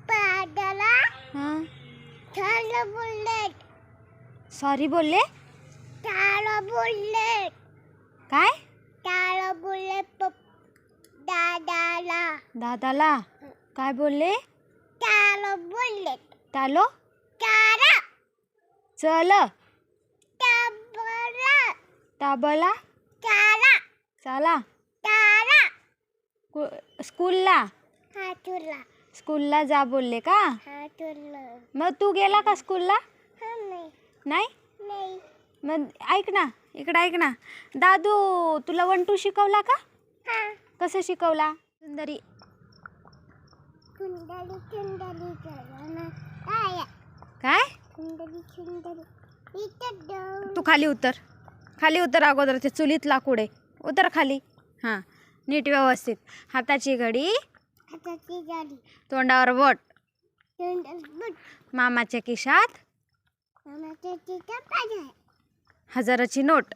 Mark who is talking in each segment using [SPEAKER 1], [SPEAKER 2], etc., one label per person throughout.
[SPEAKER 1] पादाला थाला बोलले.
[SPEAKER 2] सॉरी बोलले.
[SPEAKER 1] थाला बोलले.
[SPEAKER 2] काय?
[SPEAKER 1] थाला बोलले दादाला.
[SPEAKER 2] दादाला काय बोलले?
[SPEAKER 1] थाला बोलले.
[SPEAKER 2] तालो
[SPEAKER 1] तारा.
[SPEAKER 2] चल.
[SPEAKER 1] ताबला.
[SPEAKER 2] ताबला.
[SPEAKER 1] तारा.
[SPEAKER 2] चला.
[SPEAKER 1] तारा.
[SPEAKER 2] स्कूलला.
[SPEAKER 1] हातुला.
[SPEAKER 2] स्कूलला जा बोलले का?
[SPEAKER 1] हातुला.
[SPEAKER 2] मग तू गेला का स्कूलला?
[SPEAKER 1] नाही.
[SPEAKER 2] नाही.
[SPEAKER 1] नाही.
[SPEAKER 2] मग ऐक ना, इकडं ऐक ना. दादू तुला 1 2 शिकवला का? कसं शिकवला? सुंदरी.
[SPEAKER 1] कुंडली कुंडली करना काय?
[SPEAKER 2] काय?
[SPEAKER 1] कुंडली कुंडली इथं
[SPEAKER 2] तू खाली उतर. खाली उतर अगोदर. ते चुलीत लाकूड आहे. उतर खाली. हां नीट व्यवस्थित. हाताची घडी.
[SPEAKER 1] हाताची गाडी.
[SPEAKER 2] तोंडावर बोट.
[SPEAKER 1] तोंडावर.
[SPEAKER 2] मामाच्या खिशात.
[SPEAKER 1] मामाच्या खिशात पाय.
[SPEAKER 2] 1000ची नोट.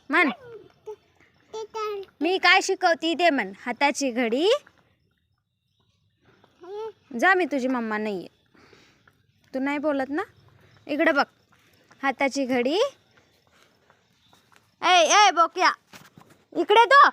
[SPEAKER 2] म्हण. मी काय शिकवती ते म्हण. हाताची घडी. जा, मी तुझी मम्मा नाही आहे. तू नाही बोलत ना. इकडे बघ. हाताची घडी. ए ए बोक्या इकडे तो.